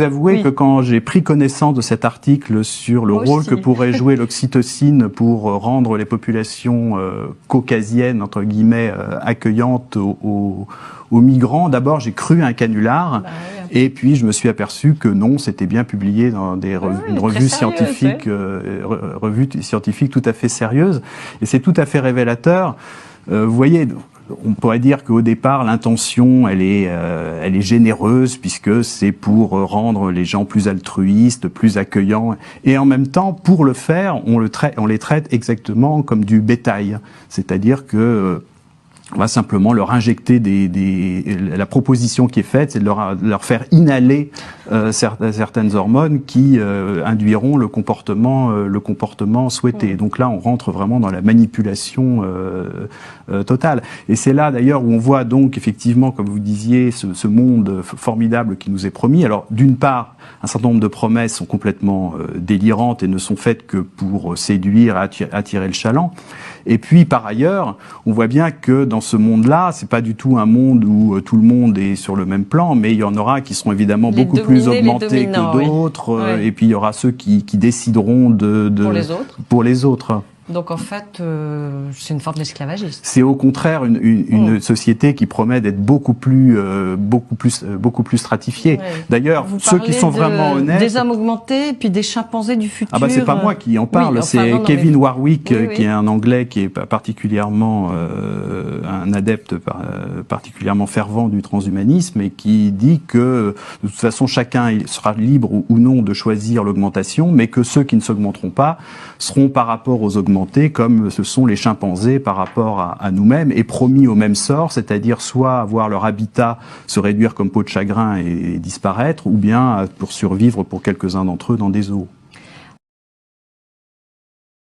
Avouez que quand j'ai pris connaissance de cet article sur le rôle que pourrait jouer l'oxytocine pour rendre les populations caucasiennes, entre guillemets, accueillantes aux migrants, d'abord j'ai cru un canular, et puis je me suis aperçu que non, c'était bien publié dans une revue scientifique, revue scientifique tout à fait sérieuse, et c'est tout à fait révélateur. Vous voyez, on pourrait dire qu'au départ, l'intention, elle est généreuse, puisque c'est pour rendre les gens plus altruistes, plus accueillants. Et en même temps, pour le faire, on les traite exactement comme du bétail. C'est-à-dire que on va simplement leur injecter la proposition qui est faite, c'est de leur faire inhaler certaines hormones qui induiront le comportement souhaité. Donc là, on rentre vraiment dans la manipulation totale. Et c'est là d'ailleurs où on voit donc effectivement, comme vous disiez, ce monde formidable qui nous est promis. Alors d'une part, un certain nombre de promesses sont complètement délirantes et ne sont faites que pour séduire, attirer le chaland. Et puis par ailleurs, on voit bien que dans ce monde-là, c'est pas du tout un monde où tout le monde est sur le même plan, mais il y en aura qui seront évidemment beaucoup plus augmentés que d'autres, et puis il y aura ceux qui décideront pour les autres. Donc en fait, c'est une forme d'esclavagisme. C'est au contraire une société qui promet d'être beaucoup plus stratifiée. Ouais. D'ailleurs, ceux qui sont vraiment honnêtes, des hommes augmentés, puis des chimpanzés du futur. Ah bah c'est pas moi qui en parle, oui, c'est Kevin Warwick, qui est un Anglais qui est particulièrement un adepte particulièrement fervent du transhumanisme, et qui dit que de toute façon chacun sera libre ou non de choisir l'augmentation, mais que ceux qui ne s'augmenteront pas seront par rapport aux augmentés comme ce sont les chimpanzés par rapport à nous-mêmes, et promis au même sort, c'est-à-dire soit voir leur habitat se réduire comme peau de chagrin et disparaître, ou bien pour survivre pour quelques-uns d'entre eux dans des zoos.